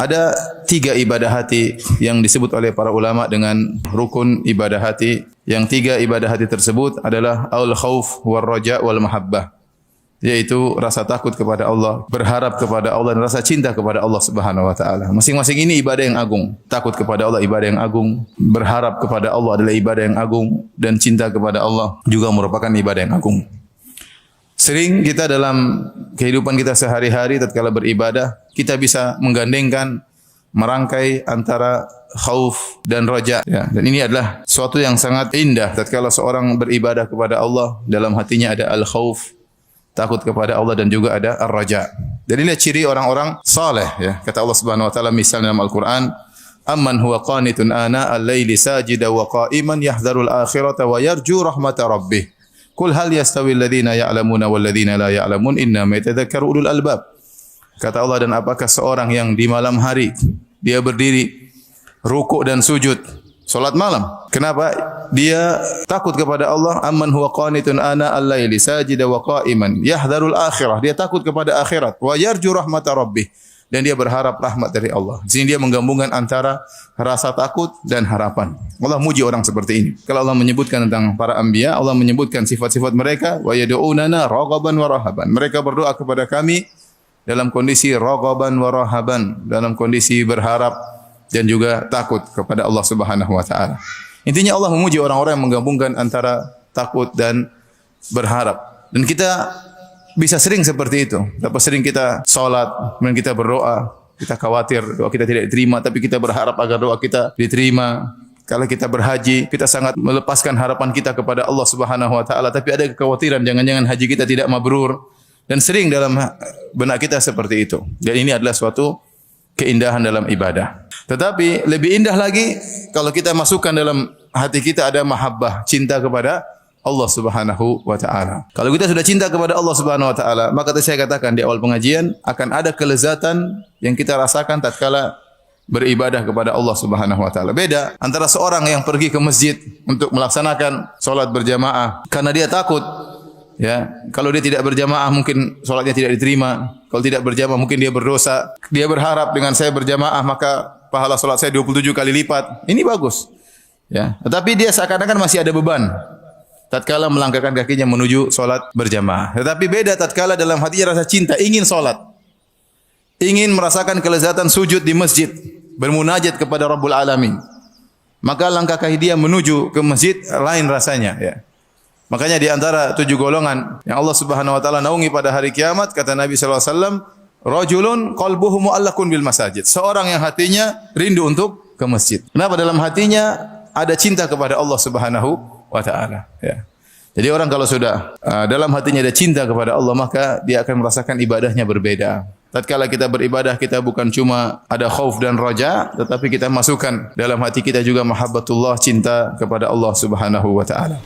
Ada 3 ibadah hati yang disebut oleh para ulama dengan rukun ibadah hati. Yang 3 ibadah hati tersebut adalah al-khauf wal raja wal mahabbah, yaitu rasa takut kepada Allah, berharap kepada Allah dan rasa cinta kepada Allah Subhanahu wa taala. Masing-masing ini ibadah yang agung. Takut kepada Allah ibadah yang agung, berharap kepada Allah adalah ibadah yang agung, dan cinta kepada Allah juga merupakan ibadah yang agung. Sering kita dalam kehidupan kita sehari-hari tatkala beribadah, kita bisa menggandengkan, merangkai antara khauf dan raja, ya. Dan ini adalah suatu yang sangat indah tatkala seorang beribadah kepada Allah, dalam hatinya ada al-khauf, takut kepada Allah, dan juga ada ar-raja. Dan inilah ciri orang-orang saleh, ya. Kata Allah Subhanahu wa taala misalnya dalam Al-Qur'an, amman huwa qanitun ana al-laili sajida wa qa'iman yahdharul akhirata wa yarju rahmata rabbih. Qul hal yastawi alladhina ya'lamuna wal ladzina la ya'lamun innama yatadhakkaru ulul albab. Kata Allah, dan apakah seorang yang di malam hari dia berdiri rukuk dan sujud salat malam, kenapa? Dia takut kepada Allah. Amman huwa qanitun ana al-laili sajida wa qa'iman yahdharul akhirah. Dia takut kepada akhirat. Wa yarju rahmata rabbih. Dan dia berharap rahmat dari Allah. Di sini dia menggabungkan antara rasa takut dan harapan. Allah muji orang seperti ini. Kalau Allah menyebutkan tentang para anbiya, Allah menyebutkan sifat-sifat mereka, wa yad'unana raghaban wa rahaban. Mereka berdoa kepada kami dalam kondisi raghaban wa rahaban, dalam kondisi berharap dan juga takut kepada Allah Subhanahu wa taala. Intinya Allah memuji orang-orang yang menggabungkan antara takut dan berharap. Dan kita bisa sering seperti itu. Betapa sering kita salat, kemudian kita berdoa, kita khawatir doa kita tidak diterima, tapi kita berharap agar doa kita diterima. Kalau kita berhaji, kita sangat melepaskan harapan kita kepada Allah Subhanahu wa taala, tapi ada kekhawatiran jangan-jangan haji kita tidak mabrur. Dan sering dalam benak kita seperti itu. Dan ini adalah suatu keindahan dalam ibadah. Tetapi lebih indah lagi kalau kita masukkan dalam hati kita ada mahabbah, cinta kepada Allah Subhanahu wa taala. Kalau kita sudah cinta kepada Allah Subhanahu wa taala, maka tadi saya katakan di awal pengajian akan ada kelezatan yang kita rasakan tatkala beribadah kepada Allah Subhanahu wa taala. Beda antara seorang yang pergi ke masjid untuk melaksanakan salat berjamaah karena dia takut, ya, kalau dia tidak berjamaah mungkin salatnya tidak diterima. Kalau tidak berjamaah mungkin dia berdosa. Dia berharap dengan saya berjamaah maka pahala salat saya 27 kali lipat. Ini bagus. Ya, tetapi dia seakan-akan masih ada beban tatkala melangkahkan kakinya menuju salat berjamaah. Tetapi beda tatkala dalam hatinya rasa cinta, ingin salat, ingin merasakan kelezatan sujud di masjid, bermunajat kepada Rabbul Alamin. Maka langkah kaki dia menuju ke masjid lain rasanya, ya. Makanya di antara 7 golongan yang Allah Subhanahu wa taala naungi pada hari kiamat, kata Nabi sallallahu alaihi wasallam, rajulun qalbuhu mu'allaqun bil masajid. Seorang yang hatinya rindu untuk ke masjid. Kenapa? Dalam hatinya ada cinta kepada Allah Subhanahu wa taala, ya. Jadi orang kalau sudah dalam hatinya ada cinta kepada Allah, maka dia akan merasakan ibadahnya berbeda. Tatkala kita beribadah, kita bukan cuma ada khauf dan raja, tetapi kita masukkan dalam hati kita juga mahabbatullah, cinta kepada Allah Subhanahu wa taala.